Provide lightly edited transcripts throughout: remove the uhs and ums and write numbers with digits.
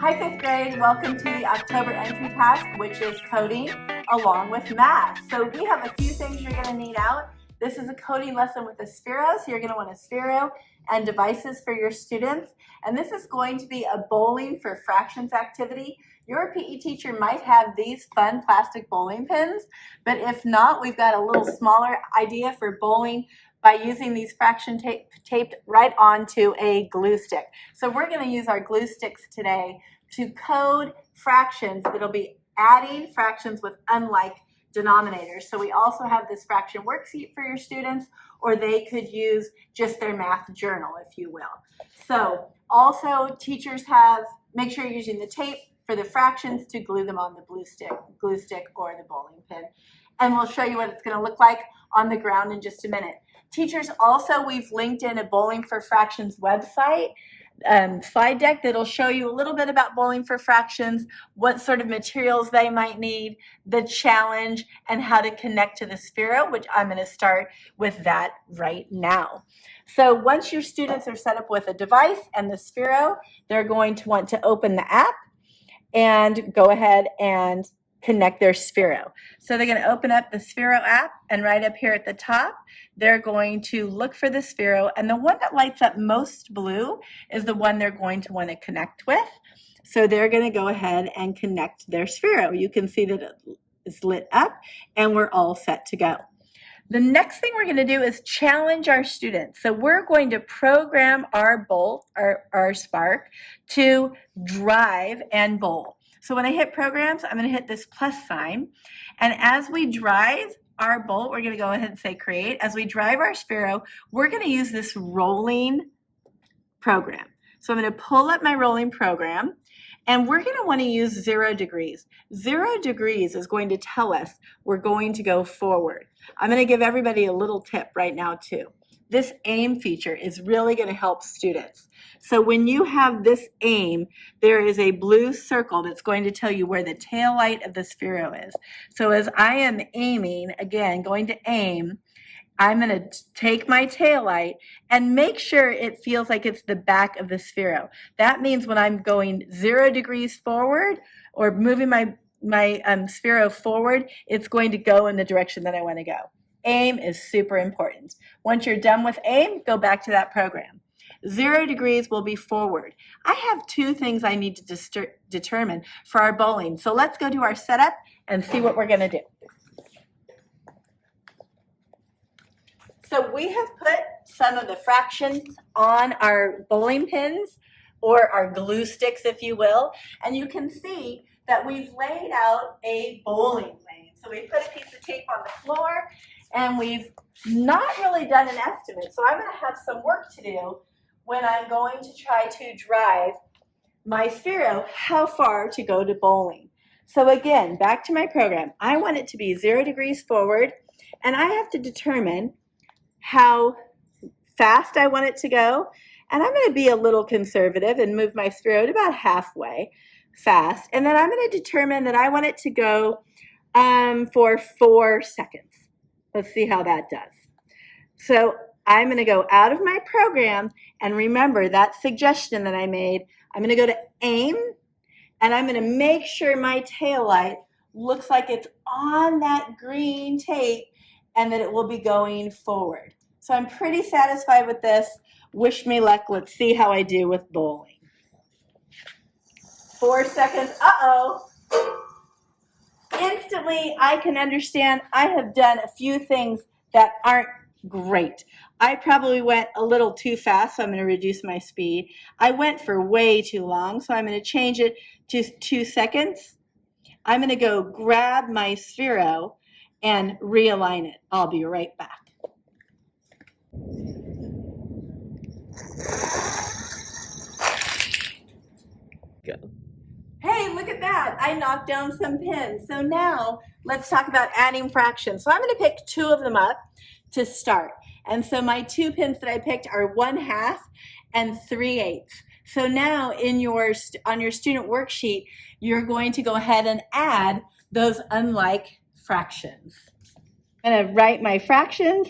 Hi, fifth grade. Welcome to the October entry task, which is coding along with math. So we have a few things you're going to need out. This is a coding lesson with a Sphero, so you're going to want a Sphero and devices for your students. And this is going to be a bowling for fractions activity. Your PE teacher might have these fun plastic bowling pins, but if not, we've got a little smaller idea for bowling by using these fraction tape taped right onto a glue stick. So we're going to use our glue sticks today to code fractions that'll be adding fractions with unlike denominators. So we also have this fraction worksheet for your students, or they could use just their math journal, if you will. So also teachers make sure you're using the tape for the fractions to glue them on the glue stick or the bowling pin. And we'll show you what it's going to look like on the ground in just a minute. Teachers also, we've linked in a Bowling for Fractions website slide deck that'll show you a little bit about bowling for fractions, what sort of materials they might need, the challenge, and how to connect to the Sphero, which I'm going to start with that right now. So once your students are set up with a device and the Sphero, they're going to want to open the app and go ahead and connect their Sphero. So they're going to open up the Sphero app, and right up here at the top, they're going to look for the Sphero, and the one that lights up most blue is the one they're going to want to connect with. So they're going to go ahead and connect their Sphero. You can see that it is lit up, and we're all set to go. The next thing we're going to do is challenge our students. So we're going to program our Spark to drive and bowl. So when I hit programs, I'm going to hit this plus sign. And as we drive our bolt, we're going to go ahead and say create. As we drive our Sphero, we're going to use this rolling program. So I'm going to pull up my rolling program, and we're going to want to use 0 degrees. 0 degrees is going to tell us we're going to go forward. I'm going to give everybody a little tip right now too. This aim feature is really going to help students. So when you have this aim, there is a blue circle that's going to tell you where the tail light of the Sphero is. So as I am aiming, again, going to aim, I'm going to take my tail light and make sure it feels like it's the back of the Sphero. That means when I'm going 0 degrees forward or moving my Sphero forward, it's going to go in the direction that I want to go. Aim is super important. Once you're done with aim, go back to that program. 0 degrees will be forward. I have 2 things I need to determine for our bowling. So let's go to our setup and see what we're going to do. So we have put some of the fractions on our bowling pins, or our glue sticks, if you will, and you can see that we've laid out a bowling lane. So we put a piece of tape on the floor, and we've not really done an estimate. So I'm going to have some work to do when I'm going to try to drive my Sphero how far to go to bowling. So again, back to my program. I want it to be 0 degrees forward, and I have to determine how fast I want it to go. And I'm going to be a little conservative and move my Sphero to about halfway fast. And then I'm going to determine that I want it to go for 4 seconds. Let's see how that does. So I'm going to go out of my program, and remember that suggestion that I made. I'm going to go to aim, and I'm going to make sure my tail light looks like it's on that green tape and that it will be going forward. So I'm pretty satisfied with this. Wish me luck. Let's see how I do with bowling. 4 seconds. Uh-oh. Instantly, I can understand I have done a few things that aren't great. I probably went a little too fast, so I'm going to reduce my speed. I went for way too long, so I'm going to change it to 2 seconds. I'm going to go grab my Sphero and realign it. I'll be right back. Go. Hey, look at that. I knocked down some pins. So now let's talk about adding fractions. So I'm going to pick 2 of them up to start. And so my 2 pins that I picked are 1/2 and 3/8. So now on your student worksheet, you're going to go ahead and add those unlike fractions. I'm going to write my fractions.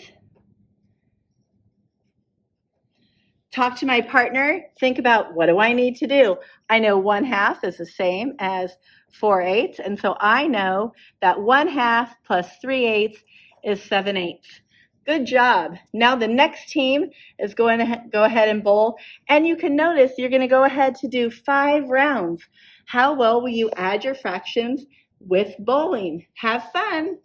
Talk to my partner. Think about, what do I need to do? I know 1/2 is the same as 4/8, and so I know that 1/2 plus 3/8 is 7/8. Good job. Now the next team is going to go ahead and bowl, and you can notice you're going to go ahead to do 5 rounds. How well will you add your fractions with bowling? Have fun.